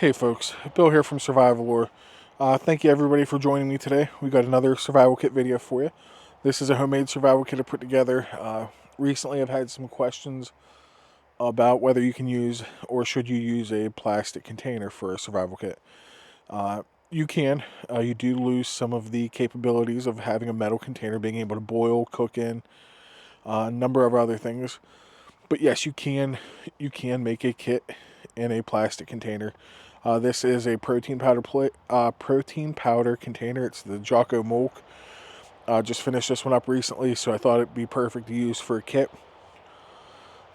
Hey folks, Bill here from Survival Lore. Thank you everybody for joining me today. We got another survival kit video for you. This is a homemade survival kit I put together. Recently I've had some questions about whether you can use or should you use a plastic container for a survival kit. You can. You do lose some of the capabilities of having a metal container, being able to boil, cook in, a number of other things. But yes, you can make a kit in a plastic container. This is a protein powder container. It's the Jocko Molk. Just finished this one up recently, so I thought it'd be perfect to use for a kit.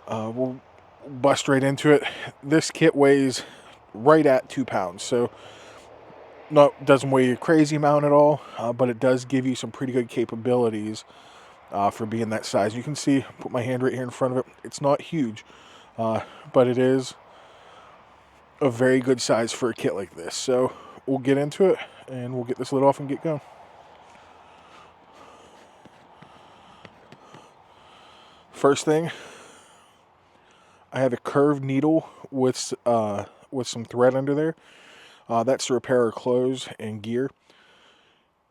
We'll bust right into it. This kit weighs right at 2 pounds, so doesn't weigh a crazy amount at all, but it does give you some pretty good capabilities for being that size. You can see, put my hand right here in front of it. It's not huge, but it is a very good size for a kit like this. So we'll get into it and we'll get this lid off and get going. First thing, I have a curved needle with some thread under there. That's to repair our clothes and gear.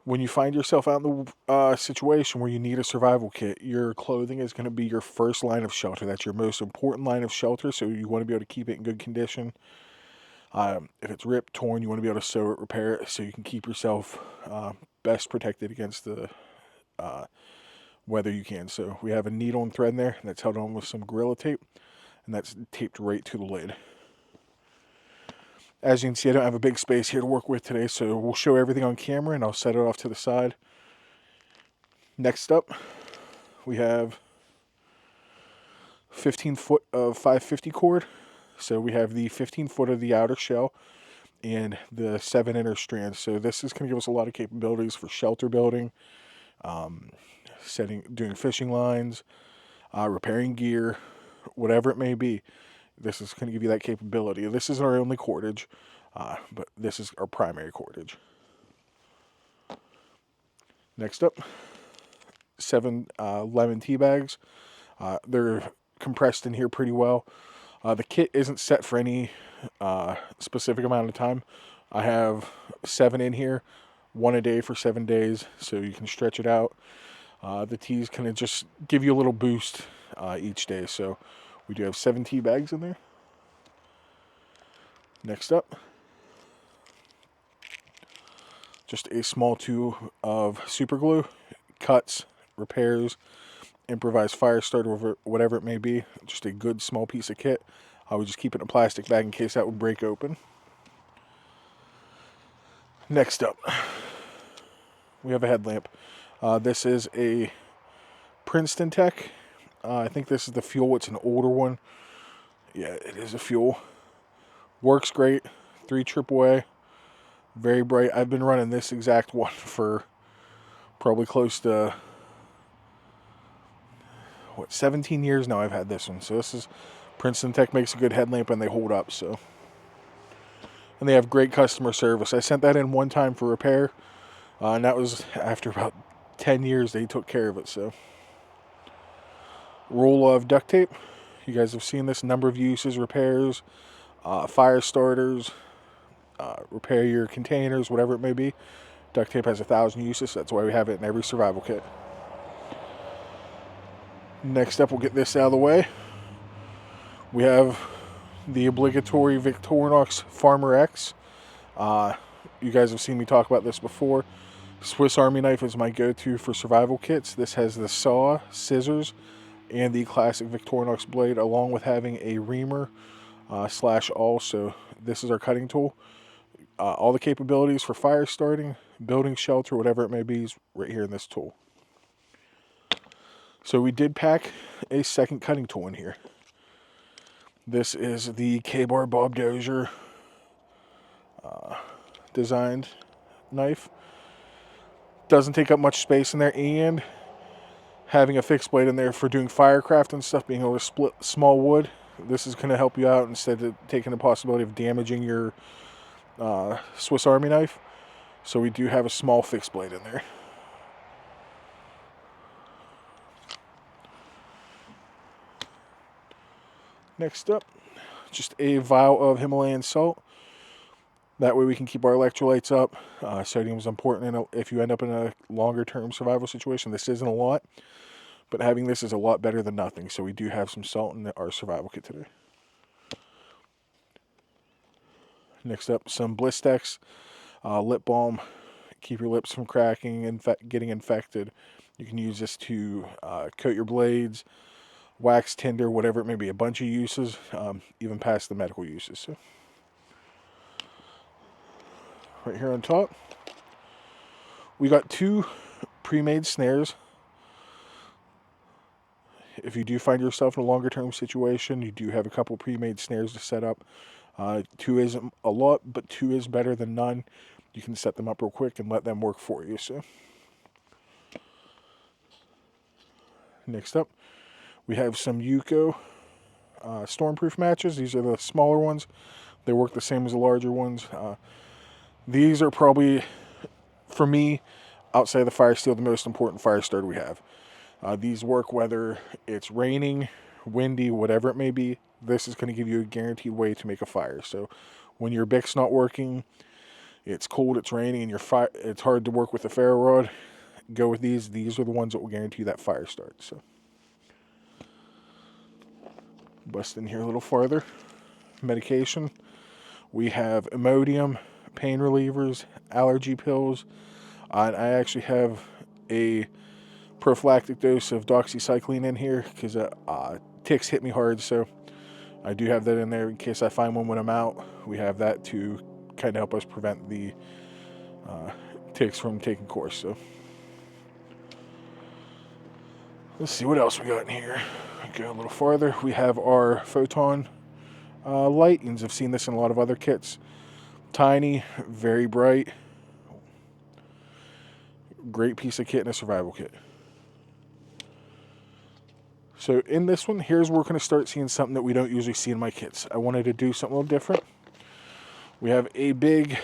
When you find yourself out in the situation where you need a survival kit, your clothing is going to be your first line of shelter. That's your most important line of shelter, so you want to be able to keep it in good condition. If it's ripped, torn, you want to be able to sew it, repair it, so you can keep yourself best protected against the weather you can. So we have a needle and thread in there that's held on with some Gorilla Tape, and that's taped right to the lid. As you can see, I don't have a big space here to work with today, so we'll show everything on camera and I'll set it off to the side. Next up, we have 15 foot of 550 cord. So we have the 15 foot of the outer shell and the 7 inner strands. So this is going to give us a lot of capabilities for shelter building, doing fishing lines, repairing gear, whatever it may be. This is going to give you that capability. This isn't our only cordage, but this is our primary cordage. Next up, 7 lemon tea bags. They're compressed in here pretty well. The kit isn't set for any specific amount of time. I have 7 in here, 1 a day for 7 days, so you can stretch it out. The teas kind of just give you a little boost each day, so we do have 7 tea bags in there. Next up, just a small tube of super glue, cuts, repairs, improvised fire starter, whatever it may be. Just a good small piece of kit. I would just keep it in a plastic bag in case that would break open. Next up, we have a headlamp. This is a Princeton Tec. I think this is the fuel. It's an older one. Yeah, it is a fuel. Works great. 3 AAA. Very bright. I've been running this exact one for probably close to 17 years now. I've had this one. So this is Princeton Tec, makes a good headlamp and they hold up. So, and they have great customer service. I sent that in one time for repair, and that was after about 10 years they took care of it. So, roll of duct tape. You guys have seen this, number of uses, repairs, fire starters, repair your containers, whatever it may be. Duct tape has 1,000 uses. That's why we have it in every survival kit. Next up, we'll get this out of the way. We have the obligatory Victorinox Farmer X. You guys have seen me talk about this before. Swiss Army knife is my go-to for survival kits. This has the saw, scissors, and the classic Victorinox blade, along with having a reamer slash awl. So this is our cutting tool. All the capabilities for fire starting, building shelter, whatever it may be, is right here in this tool. So we did pack a second cutting tool in here. This is the K-Bar Bob Dozier designed knife. Doesn't take up much space in there, and having a fixed blade in there for doing firecraft and stuff, being able to split small wood, this is going to help you out instead of taking the possibility of damaging your Swiss Army knife. So we do have a small fixed blade in there. Next up, just a vial of Himalayan salt. That way we can keep our electrolytes up. Sodium is important if you end up in a longer term survival situation. This isn't a lot, but having this is a lot better than nothing. So we do have some salt in our survival kit today. Next up, some Blistex lip balm. Keep your lips from cracking and getting infected. You can use this to coat your blades, wax tinder, whatever it may be. A bunch of uses, even past the medical uses. So right here on top, we got 2 pre-made snares. If you do find yourself in a longer term situation, you do have a couple pre-made snares to set up. 2 isn't a lot, but 2 is better than none. You can set them up real quick and let them work for you. So next up, we have some Jocko stormproof matches. These are the smaller ones. They work the same as the larger ones. These are probably, for me, outside of the fire steel, the most important fire starter we have. These work whether it's raining, windy, whatever it may be. This is going to give you a guaranteed way to make a fire. So when your Bic's not working, it's cold, it's raining, and it's hard to work with a ferro rod, go with these. These are the ones that will guarantee that fire start. So bust in here a little farther. Medication. We have Imodium, pain relievers, allergy pills. And I actually have a prophylactic dose of doxycycline in here because ticks hit me hard, so I do have that in there in case I find one when I'm out. We have that to kind of help us prevent the ticks from taking course. So let's see what else we got in here. Go a little farther. We have our photon light. I've seen this in a lot of other kits. Tiny, very bright. Great piece of kit in a survival kit. So in this one, here's where we're going to start seeing something that we don't usually see in my kits. I wanted to do something a little different. We have a big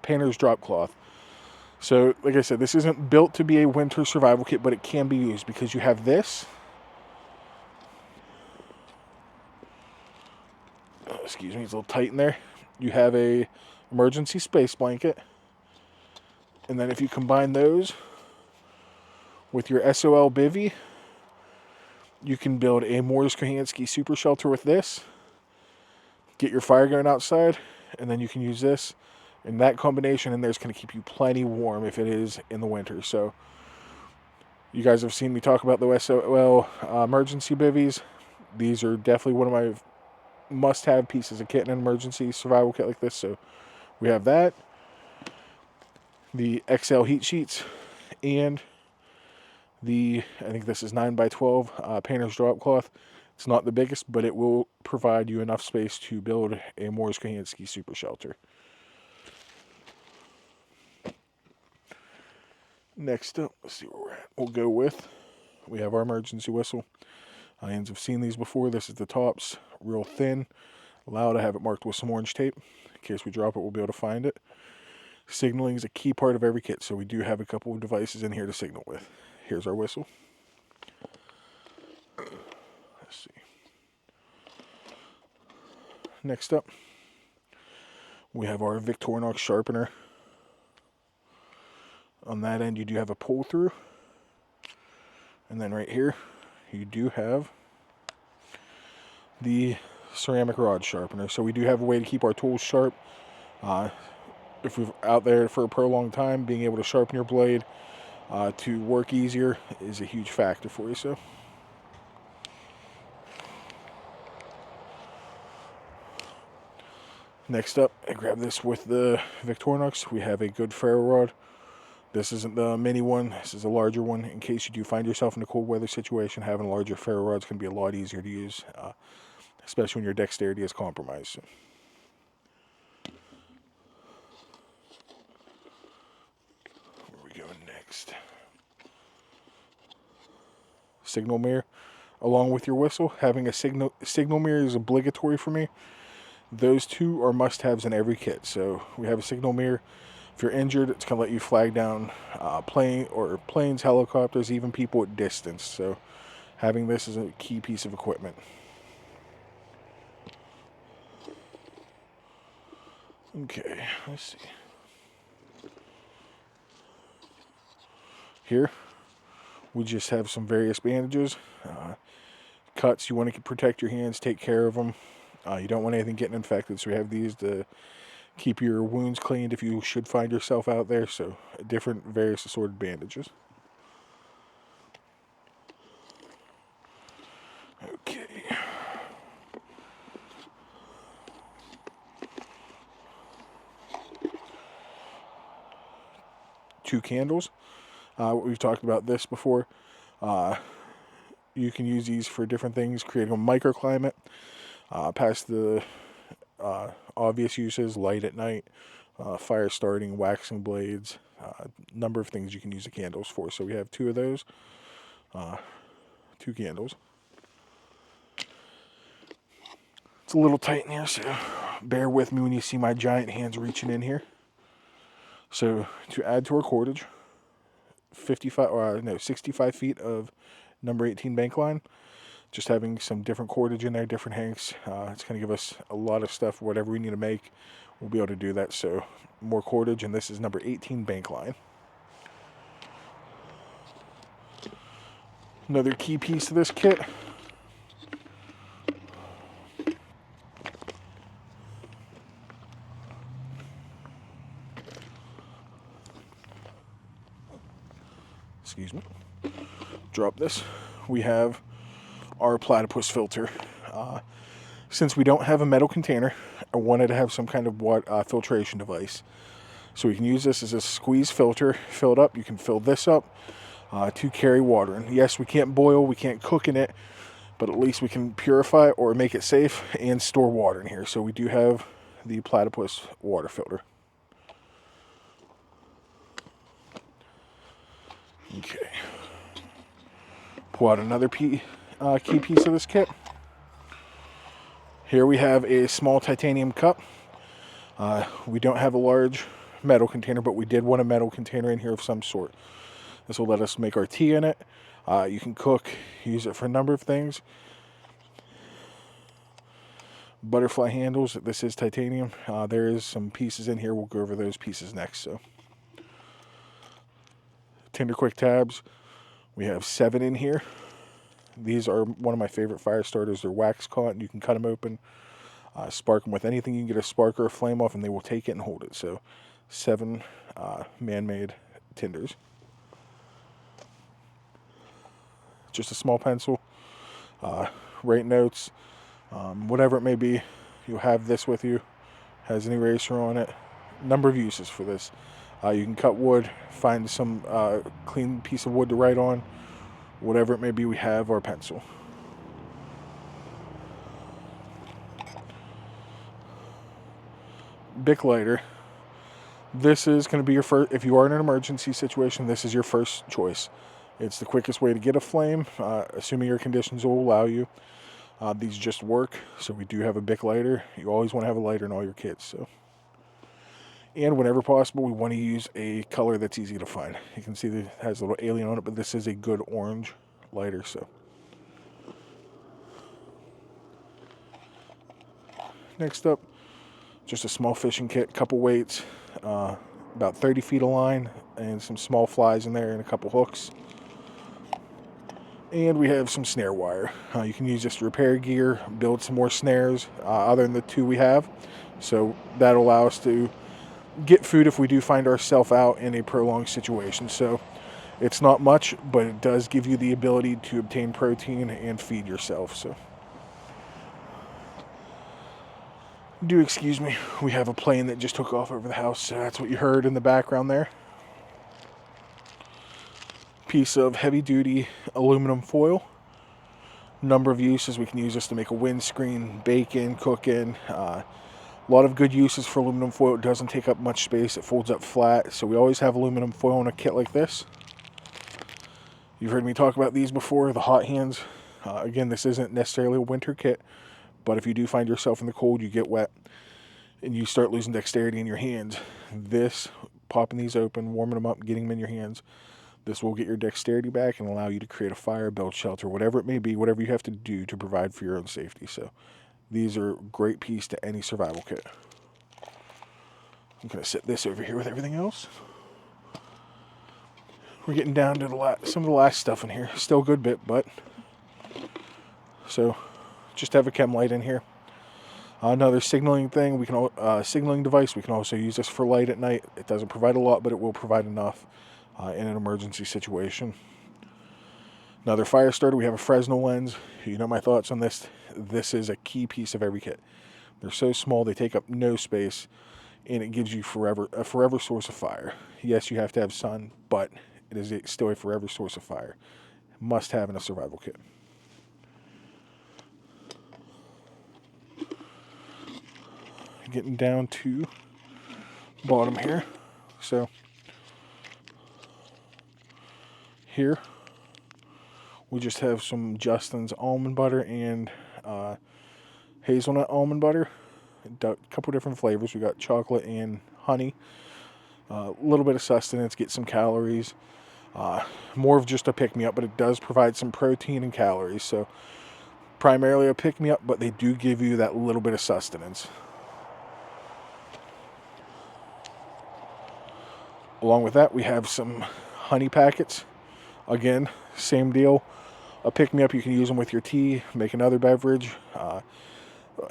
painter's drop cloth. So like I said, this isn't built to be a winter survival kit, but it can be used because you have this. Oh, excuse me, it's a little tight in there. You have a emergency space blanket. And then if you combine those with your XL Bivy, you can build a Mors Kochanski super shelter with this. Get your fire going outside, and then you can use this. And that combination in there is going to keep you plenty warm if it is in the winter. So you guys have seen me talk about the XL emergency bivvies. These are definitely one of my must-have pieces of kit in an emergency survival kit like this. So we have that, the XL heat sheets, and I think this is 9x12 painter's drop cloth. It's not the biggest, but it will provide you enough space to build a Mors Kochanski super shelter. Next up, let's see where we're at. We'll go with, we have our emergency whistle. Ians have seen these before. This is the tops, real thin. Allowed to have it marked with some orange tape. In case we drop it, we'll be able to find it. Signaling is a key part of every kit, so we do have a couple of devices in here to signal with. Here's our whistle. Let's see. Next up, we have our Victorinox sharpener. On that end, you do have a pull through. And then right here, you do have the ceramic rod sharpener. So we do have a way to keep our tools sharp. If we're out there for a prolonged time, being able to sharpen your blade to work easier is a huge factor for you. So next up, I grab this with the Victorinox. We have a good ferro rod. This isn't the mini one. This is a larger one. In case you do find yourself in a cold weather situation, having a larger ferro rod is going to be a lot easier to use, especially when your dexterity is compromised. So where are we going next? Signal mirror. Along with your whistle, having a signal mirror is obligatory for me. Those two are must-haves in every kit. So we have a signal mirror. If you're injured, it's going to let you flag down planes, helicopters, even people at distance. So having this is a key piece of equipment. Okay, let's see. Here, we just have some various bandages. Cuts, you want to protect your hands, take care of them. You don't want anything getting infected, so we have these to keep your wounds cleaned if you should find yourself out there. So different various assorted bandages. Okay. Two candles. We've talked about this before. You can use these for different things, creating a microclimate. Past the obvious uses, light at night, fire starting, waxing blades, number of things you can use the candles for. So we have two of those, two candles. It's a little tight in here, so bear with me when you see my giant hands reaching in here. So to add to our cordage, 65 feet of number 18 bank line. Just having some different cordage in there, different hanks. It's going to give us a lot of stuff. Whatever we need to make, we'll be able to do that. So more cordage, and this is number 18 bank line. Another key piece to this kit. Excuse me. Drop this. We have our Platypus filter. Since we don't have a metal container, I wanted to have some kind of filtration device. So we can use this as a squeeze filter. Fill it up. You can fill this up to carry water. And yes, we can't boil, we can't cook in it, but at least we can purify or make it safe and store water in here. So we do have the Platypus water filter. Okay. Pull out another key piece of this kit. Here we have a small titanium cup. We don't have a large metal container, but we did want a metal container in here of some sort. This will let us make our tea in it. You can cook, use it for a number of things. Butterfly handles, this is titanium. There is some pieces in here, we'll go over those pieces next. So, Tinder Quick tabs, we have 7 in here. These are one of my favorite fire starters. They're wax caught, and you can cut them open, spark them with anything. You can get a spark or a flame off, and they will take it and hold it. So 7 man-made tinders. Just a small pencil, write notes, whatever it may be. You'll have this with you. Has an eraser on it. Number of uses for this. You can cut wood, find some clean piece of wood to write on. Whatever it may be, we have our pencil. Bic lighter. This is going to be your first, if you are in an emergency situation, this is your first choice. It's the quickest way to get a flame, assuming your conditions will allow you. These just work, so we do have a Bic lighter. You always want to have a lighter in all your kits. So, and whenever possible, we want to use a color that's easy to find. You can see that it has a little alien on it, but this is a good orange lighter. So, next up, just a small fishing kit, couple weights, about 30 feet of line, and some small flies in there, and a couple hooks. And we have some snare wire. You can use this to repair gear, build some more snares, other than the 2 we have. So that'll allow us to get food if we do find ourselves out in a prolonged situation. So it's not much, but it does give you the ability to obtain protein and feed yourself. So do excuse me, we have a plane that just took off over the house, so that's what you heard in the background there. Piece of heavy duty aluminum foil. Number of uses. We can use this to make a windscreen, bake in, cook in. A lot of good uses for aluminum foil. It doesn't take up much space. It folds up flat. So we always have aluminum foil in a kit like this. You've heard me talk about these before, the hot hands. Again, this isn't necessarily a winter kit, but if you do find yourself in the cold, you get wet, and you start losing dexterity in your hands, this, popping these open, warming them up, getting them in your hands, this will get your dexterity back and allow you to create a fire, build shelter, whatever it may be, whatever you have to do to provide for your own safety. So these are a great piece to any survival kit. I'm going to set this over here with everything else. We're getting down to some of the last stuff in here. Still a good bit, but... So, just have a chem light in here. Another signaling thing, signaling device. We can also use this for light at night. It doesn't provide a lot, but it will provide enough in an emergency situation. Another fire starter. We have a Fresnel lens. You know my thoughts on this. This is a key piece of every kit. They're so small, they take up no space, and it gives you a forever source of fire. Yes, you have to have sun, but it is still a forever source of fire. Must have in a survival kit. Getting down to bottom here. So here we just have some Justin's almond butter and hazelnut almond butter. A couple different flavors. We got chocolate and honey. A little bit of sustenance, get some calories. More of just a pick-me-up, but it does provide some protein and calories. So primarily a pick-me-up, but they do give you that little bit of sustenance. Along with that, we have some honey packets. Again, same deal. A pick-me-up, you can use them with your tea, make another beverage,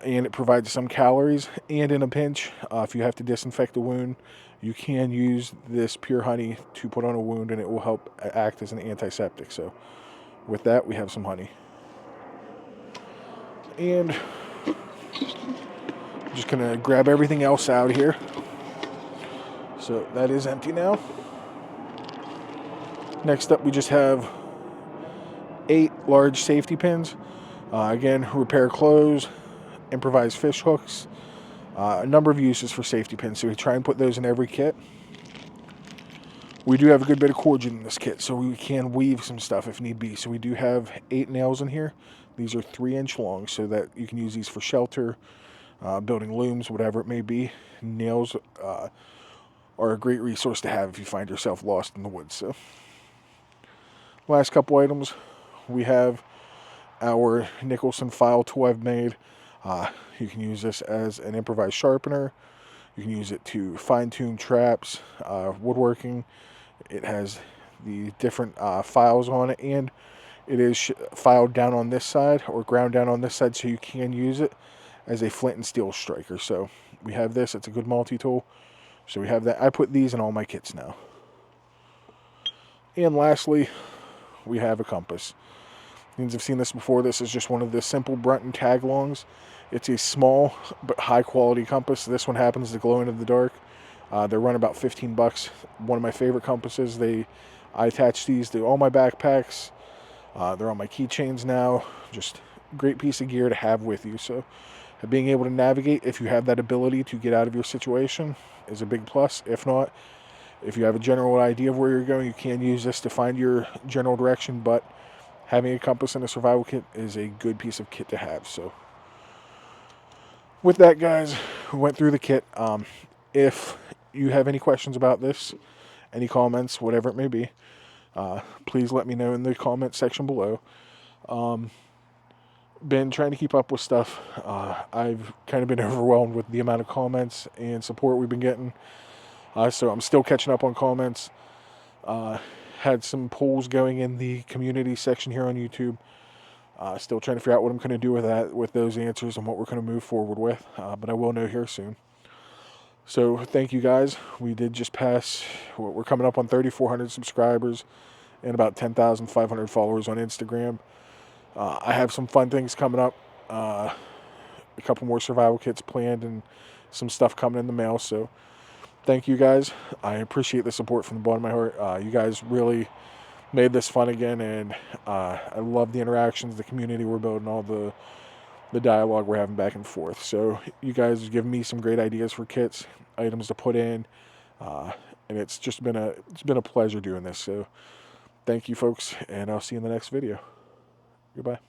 and it provides some calories. And in a pinch, if you have to disinfect a wound, you can use this pure honey to put on a wound, and it will help act as an antiseptic. So with that, we have some honey. And I'm just going to grab everything else out of here. So that is empty now. Next up, we just have 8 large safety pins. Again, repair clothes, improvise fish hooks. A number of uses for safety pins, so we try and put those in every kit. We do have a good bit of cordage in this kit, so we can weave some stuff if need be. So we do have 8 nails in here. These are 3-inch long, so that you can use these for shelter, building looms, whatever it may be. Nails are a great resource to have if you find yourself lost in the woods. So, last couple items, we have our Nicholson file tool I've made. You can use this as an improvised sharpener. You can use it to fine-tune traps, woodworking. It has the different files on it, and it is filed down on this side or ground down on this side, so you can use it as a flint and steel striker. So we have this. It's a good multi-tool. So we have that. I put these in all my kits now. And lastly, we have a compass. You have seen this before. This is just one of the simple Brunton tag-alongs. It's a small but high-quality compass. This one happens to glow in the dark. They run about $15. One of my favorite compasses. I attach these to all my backpacks. They're on my keychains now. Just a great piece of gear to have with you. So being able to navigate, if you have that ability to get out of your situation, is a big plus. If not, if you have a general idea of where you're going, you can use this to find your general direction, but having a compass in a survival kit is a good piece of kit to have. So with that, guys, we went through the kit. If you have any questions about this, any comments, whatever it may be, please let me know in the comment section below. Been trying to keep up with stuff. I've kind of been overwhelmed with the amount of comments and support we've been getting. So I'm still catching up on comments. Had some polls going in the community section here on YouTube. Still trying to figure out what I'm going to do with those answers and what we're going to move forward with. But I will know here soon. So thank you guys. We did just pass, we're coming up on 3,400 subscribers and about 10,500 followers on Instagram. I have some fun things coming up. A couple more survival kits planned and some stuff coming in the mail. So thank you guys. I appreciate the support from the bottom of my heart. You guys really made this fun again, and I love the interactions, the community we're building, all the dialogue we're having back and forth. So you guys have given me some great ideas for kits, items to put in, and it's been a pleasure doing this. So thank you, folks, and I'll see you in the next video. Goodbye.